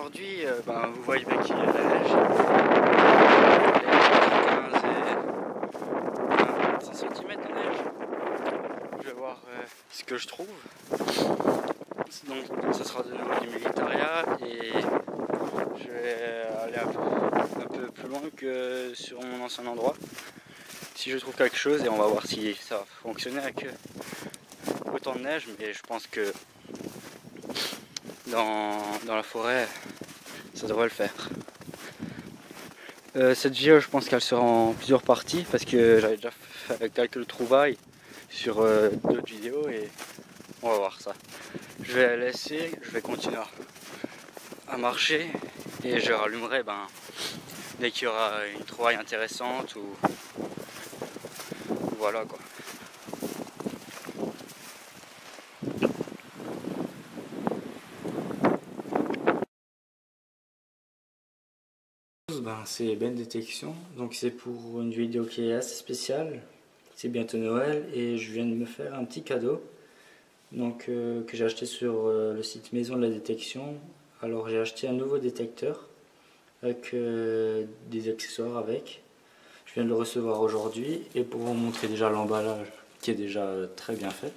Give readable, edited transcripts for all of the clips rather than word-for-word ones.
aujourd'hui, vous voyez qu'il y a la neige. Il y a 15 et 25 cm de neige. Je vais voir ce que je trouve. Donc ce sera de nouveau du militaria et je vais aller un peu plus loin que sur mon ancien endroit. Si je trouve quelque chose, et on va voir si ça va fonctionner avec autant de neige, mais je pense que dans la forêt, ça devrait le faire. Cette vidéo, je pense qu'elle sera en plusieurs parties parce que j'avais déjà fait quelques trouvailles sur d'autres vidéos et on va voir ça. Je vais laisser, je vais continuer à marcher et je rallumerai dès qu'il y aura une trouvaille intéressante ou voilà quoi. C'est Ben Détection, donc c'est pour une vidéo qui est assez spéciale. C'est bientôt Noël et je viens de me faire un petit cadeau donc, que j'ai acheté sur le site Maison de la Détection. Alors j'ai acheté un nouveau détecteur avec des accessoires avec. Je viens de le recevoir aujourd'hui et pour vous montrer déjà l'emballage qui est déjà très bien fait.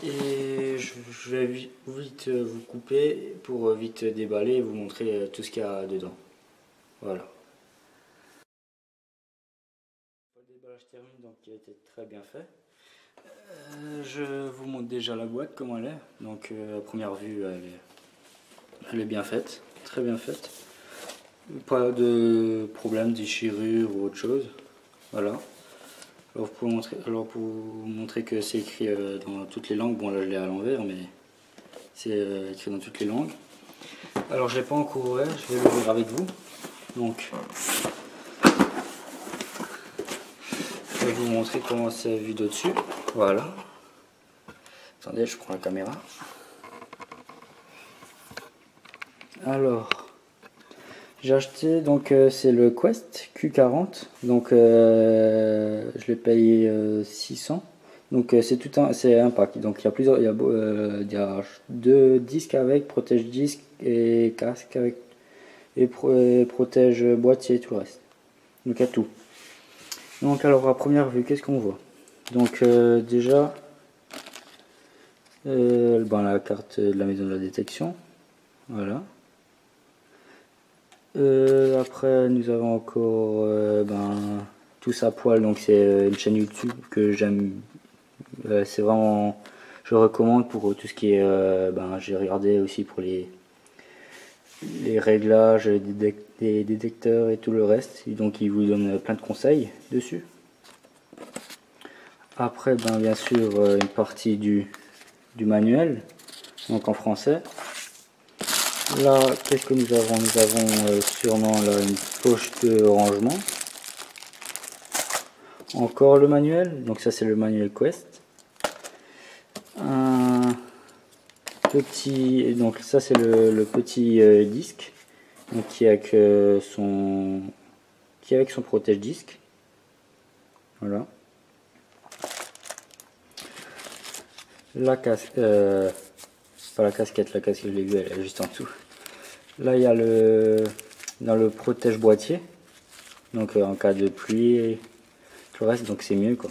Et je vais vite vous couper pour vite déballer et vous montrer tout ce qu'il y a dedans. Voilà. Le déballage termine, donc il a été très bien fait. Je vous montre déjà la boîte comment elle est. Donc à première vue elle est bien faite, très bien faite. Pas de problème, déchirure ou autre chose. Voilà. Alors pour vous montrer que c'est écrit dans toutes les langues, bon là je l'ai à l'envers mais c'est écrit dans toutes les langues. Alors je l'ai pas encore ouvert, je vais l'ouvrir avec vous. Donc je vais vous montrer comment c'est vu de dessus. Voilà. Attendez, je prends la caméra. Alors j'ai acheté, donc c'est le Quest Q40, donc je l'ai payé 600. Donc c'est un pack, donc il y a 2 disques avec, protège disque et casque avec, et protège boîtier et tout le reste. Donc il y a tout. Donc alors à première vue, qu'est-ce qu'on voit? Donc déjà la carte de la maison de la détection, voilà. Après nous avons encore Tous à poil, donc c'est une chaîne YouTube que j'aime, c'est vraiment, je recommande pour tout ce qui est, j'ai regardé aussi pour les réglages des détecteurs et tout le reste, et donc il vous donne plein de conseils dessus. Après bien sûr une partie du manuel, donc en français. Là, qu'est-ce que nous avons? Nous avons sûrement là une poche de rangement. Encore le manuel, donc ça c'est le manuel Quest. Un petit, donc ça c'est le petit disque, donc qui est avec son protège disque. Voilà. La casquette, pas la casquette, je l'ai vue, elle est juste en dessous. Là il y a dans le protège boîtier, donc en cas de pluie et tout le reste, donc c'est mieux quoi.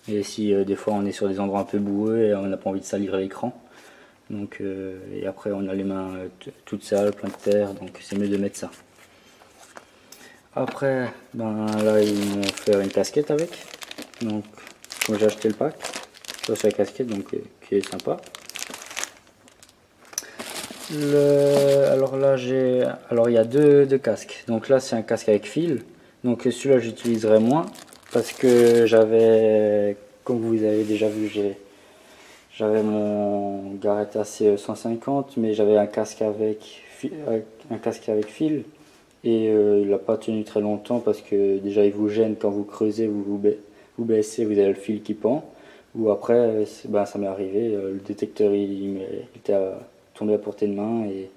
Et si des fois on est sur des endroits un peu boueux et on n'a pas envie de salir l'écran, donc et après on a les mains toutes sales, plein de terre, donc c'est mieux de mettre ça. Après là ils m'ont fait une casquette avec, donc quand j'ai acheté le pack, ça c'est la casquette donc qui est sympa. Alors là il y a deux casques, donc là c'est un casque avec fil, donc celui-là j'utiliserai moins parce que comme vous avez déjà vu, j'avais mon Garrett AC 150, mais j'avais un casque avec fil et il n'a pas tenu très longtemps parce que déjà il vous gêne quand vous creusez, vous baissez, vous avez le fil qui pend, ou après ça m'est arrivé, le détecteur il était tombé à portée de main et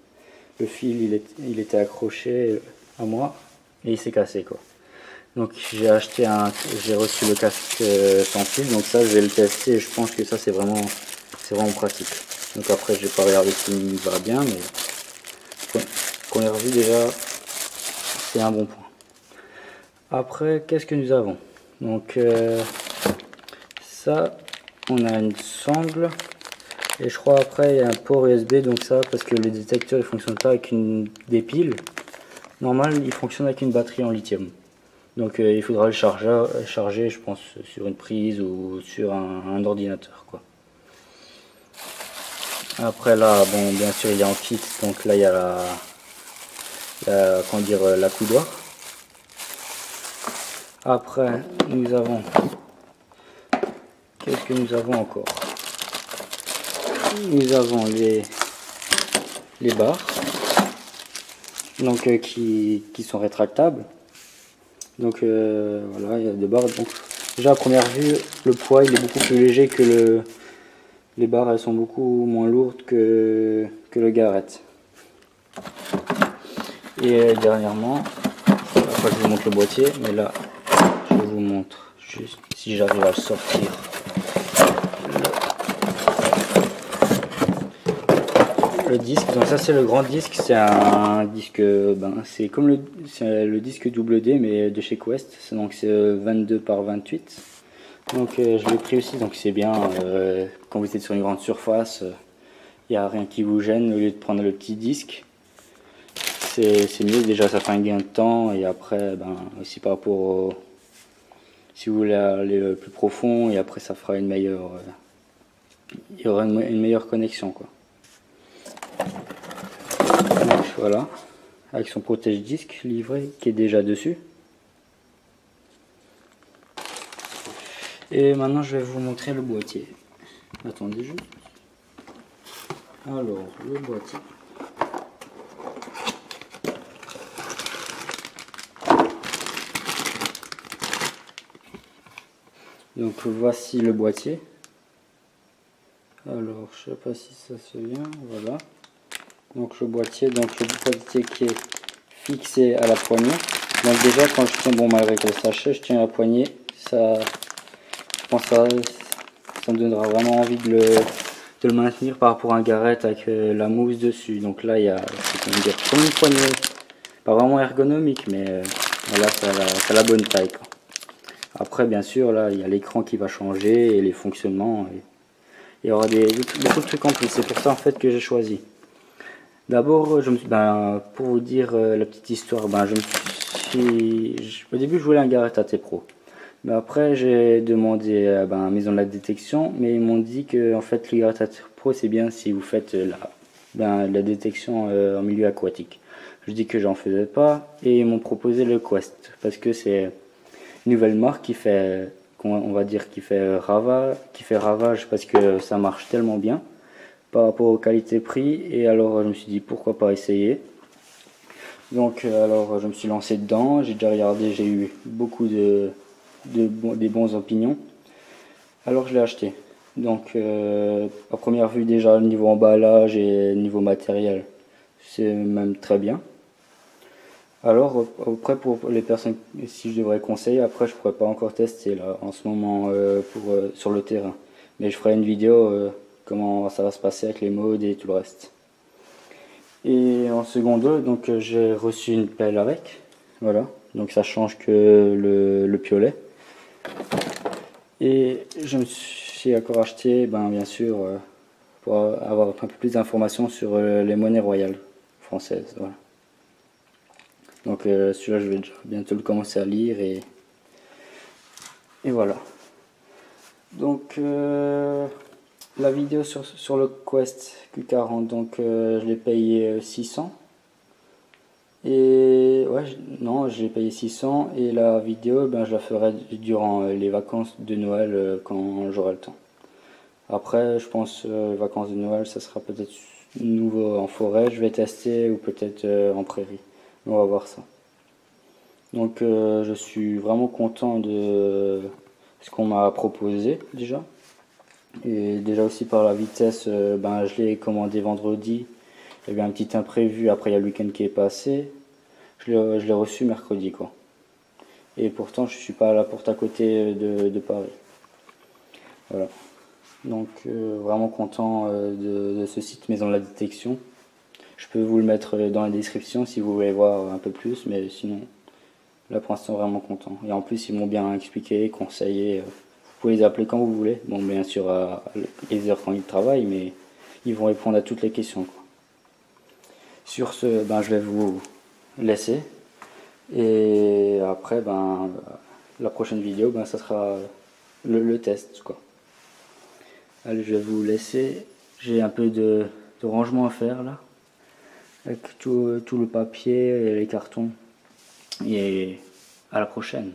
le fil il était accroché à moi et il s'est cassé quoi. Donc j'ai reçu le casque sans fil, donc ça je vais le tester et je pense que ça c'est vraiment pratique. Donc après j'ai pas regardé s'il va bien, mais première vue déjà c'est un bon point. Après qu'est-ce que nous avons? Donc ça, on a une sangle. Et je crois après il y a un port USB, donc ça parce que le détecteur il fonctionne pas avec des piles. Normal il fonctionne avec une batterie en lithium. Donc il faudra le charger je pense sur une prise ou sur un ordinateur quoi. Après là bon bien sûr il est en kit, donc là il y a comment dire, la coudoir. Après nous avons, qu'est-ce que nous avons encore? Nous avons les barres, donc qui sont rétractables. Donc voilà, il y a des barres. Donc déjà à première vue, le poids il est beaucoup plus léger que les barres, elles sont beaucoup moins lourdes que le garrette. Et dernièrement, après je vous montre le boîtier, mais là je vous montre juste si j'arrive à le sortir. Le disque, donc ça c'est le grand disque, c'est un disque, c'est comme le disque double D mais de chez Quest, donc c'est 22 par 28. Donc je l'ai pris aussi, donc c'est bien, quand vous êtes sur une grande surface, il n'y a rien qui vous gêne au lieu de prendre le petit disque. C'est mieux, déjà ça fait un gain de temps, et après aussi par rapport si vous voulez aller le plus profond, et après ça fera une meilleure, il y aura une meilleure connexion quoi. Donc voilà, avec son protège-disque livré qui est déjà dessus. Et maintenant je vais vous montrer le boîtier. Attendez juste. Alors le boîtier. Donc voici le boîtier. Alors je sais pas si ça se vient, voilà. Donc le boîtier qui est fixé à la poignée. Donc déjà quand je tiens, bon malgré que le sachet, je tiens la poignée, ça, je pense que ça me donnera vraiment envie de le maintenir par rapport à un garrette avec la mousse dessus. Donc là il y a comme une poignée, pas vraiment ergonomique, mais voilà, ça a la bonne taille quoi. Après bien sûr là il y a l'écran qui va changer et les fonctionnements, et il y aura beaucoup de trucs en plus. C'est pour ça en fait que j'ai choisi. D'abord, pour vous dire la petite histoire, au début je voulais un garrette AT Pro, mais après j'ai demandé à Maison de la Détection, mais ils m'ont dit que en fait le garrette AT Pro c'est bien si vous faites la détection en milieu aquatique. Je dis que j'en faisais pas, et ils m'ont proposé le Quest parce que c'est une nouvelle marque qui fait, on va dire, qui fait ravage parce que ça marche tellement bien par rapport aux qualité-prix, et alors je me suis dit pourquoi pas essayer. Donc alors je me suis lancé dedans, j'ai déjà regardé, j'ai eu beaucoup des bons opinions, alors je l'ai acheté. Donc à première vue déjà niveau emballage et niveau matériel c'est même très bien. Alors après pour les personnes, si je devrais conseiller, après je pourrais pas encore tester là en ce moment sur le terrain, mais je ferai une vidéo comment ça va se passer avec les modes et tout le reste. Et en seconde, donc j'ai reçu une pelle avec, voilà, donc ça change que le piolet. Et je me suis encore acheté, bien sûr, pour avoir un peu plus d'informations sur les monnaies royales françaises, voilà. Donc celui-là je vais déjà bientôt le commencer à lire, et voilà. Donc la vidéo sur le Quest Q40, donc je l'ai payé 600. Et ouais, non, je l'ai payé 600, et la vidéo, je la ferai durant les vacances de Noël quand j'aurai le temps. Après, je pense les vacances de Noël, ça sera peut-être nouveau en forêt, je vais tester, ou peut-être en prairie. On va voir ça. Donc je suis vraiment content de ce qu'on m'a proposé déjà. Et déjà aussi par la vitesse, je l'ai commandé vendredi, il y avait un petit imprévu, après il y a le week-end qui est passé, je l'ai reçu mercredi quoi. Et pourtant je suis pas à la porte à côté de Paris. Voilà. Donc vraiment content de ce site Maison de la Détection. Je peux vous le mettre dans la description si vous voulez voir un peu plus, mais sinon, là pour l'instant vraiment content. Et en plus ils m'ont bien expliqué, conseillé. Vous pouvez les appeler quand vous voulez. Bon, bien sûr à les heures quand ils travaillent, mais ils vont répondre à toutes les questions, quoi. Sur ce, ben, je vais vous laisser. Et après, ben, la prochaine vidéo, ben, ça sera le test, quoi. Allez, je vais vous laisser. J'ai un peu de rangement à faire là, avec tout le papier et les cartons. Et à la prochaine.